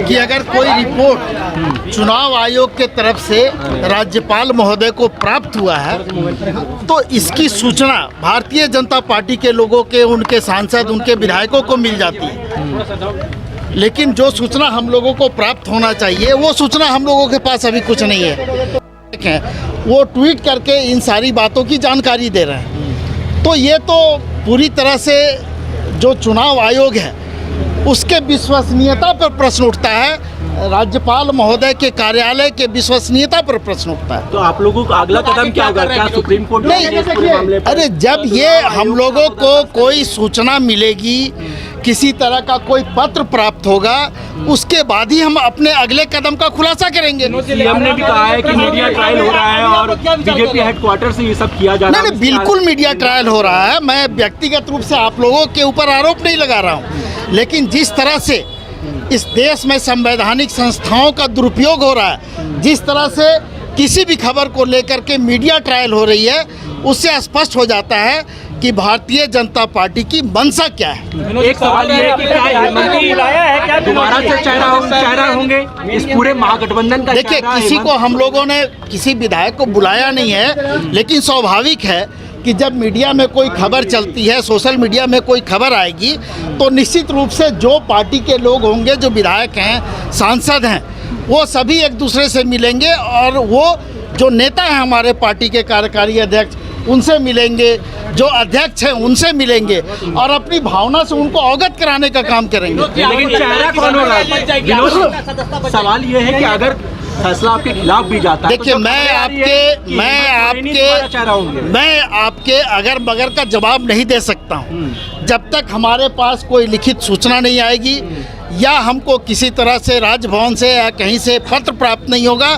कि अगर कोई रिपोर्ट चुनाव आयोग के तरफ से राज्यपाल महोदय को प्राप्त हुआ है तो इसकी सूचना भारतीय जनता पार्टी के लोगों के, उनके सांसद, उनके विधायकों को मिल जाती है। लेकिन जो सूचना हम लोगों को प्राप्त होना चाहिए वो सूचना हम लोगों के पास अभी कुछ नहीं है। वो ट्वीट करके इन सारी बातों की जानकारी दे रहे हैं। तो ये तो पूरी तरह से जो चुनाव आयोग है उसके विश्वसनीयता पर प्रश्न उठता है, राज्यपाल महोदय के कार्यालय के विश्वसनीयता पर प्रश्न उठता है। तो आप लोगों का अगला कदम क्या होगा? क्या सुप्रीम कोर्ट नहीं, अरे जब ये हम लोगों को कोई सूचना मिलेगी, किसी तरह का कोई पत्र प्राप्त होगा, उसके बाद ही हम अपने अगले कदम का खुलासा करेंगे। सीएम ने भी कहा है कि मीडिया ट्रायल हो रहा है और बीजेपी हेडक्वार्टर से ये सब किया जा रहा है। नहीं, बिल्कुल मीडिया ट्रायल हो रहा है। मैं व्यक्तिगत रूप से आप लोगों के ऊपर आरोप नहीं लगा रहा हूँ, लेकिन जिस तरह से इस देश में संवैधानिक संस्थाओं का दुरुपयोग हो रहा है, जिस तरह से किसी भी खबर को लेकर के मीडिया ट्रायल हो रही है, उससे स्पष्ट हो जाता है कि भारतीय जनता पार्टी की मंशा क्या है। एक सवाल ये है कि क्या हेमंत क्या दोबारा से चेहरा होंगे इस पूरे महागठबंधन का? देखिए, किसी को हम लोगों ने किसी विधायक को बुलाया नहीं है, लेकिन स्वाभाविक है कि जब मीडिया में कोई खबर चलती है, सोशल मीडिया में कोई खबर आएगी, तो निश्चित रूप से जो पार्टी के लोग होंगे, जो विधायक हैं, सांसद हैं, वो सभी एक दूसरे से मिलेंगे और वो जो नेता हैं हमारे पार्टी के कार्यकारी अध्यक्ष, उनसे मिलेंगे, जो अध्यक्ष हैं उनसे मिलेंगे और अपनी भावना से उनको अवगत कराने का काम करेंगे। लेकिन चेहरा कौन होगा? सवाल ये है कि अगर फैसला आपके खिलाफ भी जाता है, देखिए, मैं आपके अगर मगर का जवाब नहीं दे सकता हूँ जब तक हमारे पास कोई लिखित सूचना नहीं आएगी या हमको किसी तरह से राजभवन से या कहीं से पत्र प्राप्त नहीं होगा,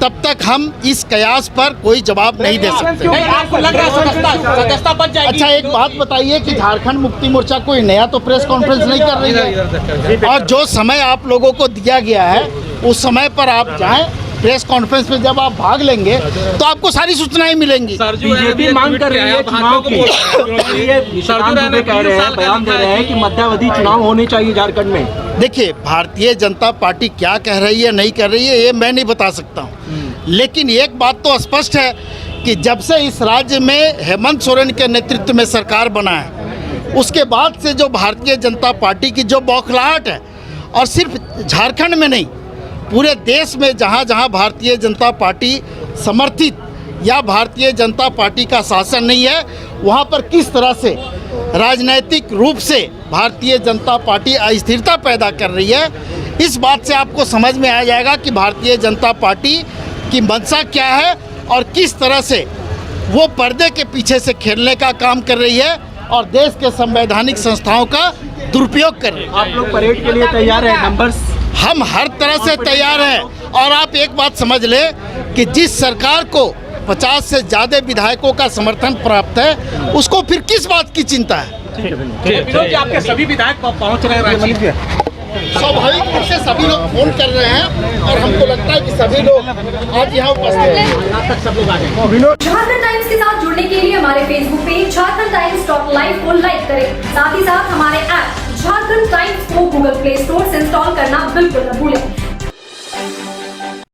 तब तक हम इस कयास पर कोई जवाब नहीं दे सकते। आपको लग रहा है सदस्यता बच जाएगी? अच्छा, एक बात बताइए कि झारखंड मुक्ति मोर्चा कोई नया तो प्रेस कॉन्फ्रेंस नहीं कर रही है, और जो समय आप लोगों को दिया गया है उस समय पर आप जाएं, प्रेस कॉन्फ्रेंस में जब आप भाग लेंगे तो आपको सारी सूचनाएं मिलेंगी। बीजेपी मांग कर रही है चुनाव की, कह रहे हैं, बयान दे रहे हैं कि मध्यावधि चुनाव होने चाहिए झारखंड में। देखिए, भारतीय जनता पार्टी क्या कह रही है, नहीं कर रही है, ये मैं नहीं बता सकता हूँ, लेकिन एक बात तो स्पष्ट है कि जब से इस राज्य में हेमंत सोरेन के नेतृत्व में सरकार बना है, उसके बाद से जो भारतीय जनता पार्टी की जो बौखलाहट है, और सिर्फ झारखंड में नहीं, पूरे देश में जहाँ जहाँ भारतीय जनता पार्टी समर्थित या भारतीय जनता पार्टी का शासन नहीं है, वहाँ पर किस तरह से राजनीतिक रूप से भारतीय जनता पार्टी अस्थिरता पैदा कर रही है, इस बात से आपको समझ में आ जाएगा कि भारतीय जनता पार्टी की मंशा क्या है और किस तरह से वो पर्दे के पीछे से खेलने का काम कर रही है और देश के संवैधानिक संस्थाओं का दुरुपयोग कर रही है। आप लोग परेड के लिए तैयार हैं? नंबर्स हम हर तरह से तैयार हैं, और आप एक बात समझ लें कि जिस सरकार को 50 से ज़्यादा विधायकों का समर्थन प्राप्त है, उसको फिर किस बात की चिंता है? आपके सभी विधायक पहुंच रहे हैं, स्वाभाविक रूप से सभी लोग फोन कर रहे हैं और हमको लगता है कि सभी लोग आज यहाँ उपस्थित हैं। झारखंड टाइम्स के साथ जुड़ने के लिए हमारे Facebook page Jharkhand times .live को लाइक करें। साथ ही साथ हमारे ऐप झारखंड टाइम्स को गूगल प्ले स्टोर से इंस्टॉल करना बिल्कुल न भूलें।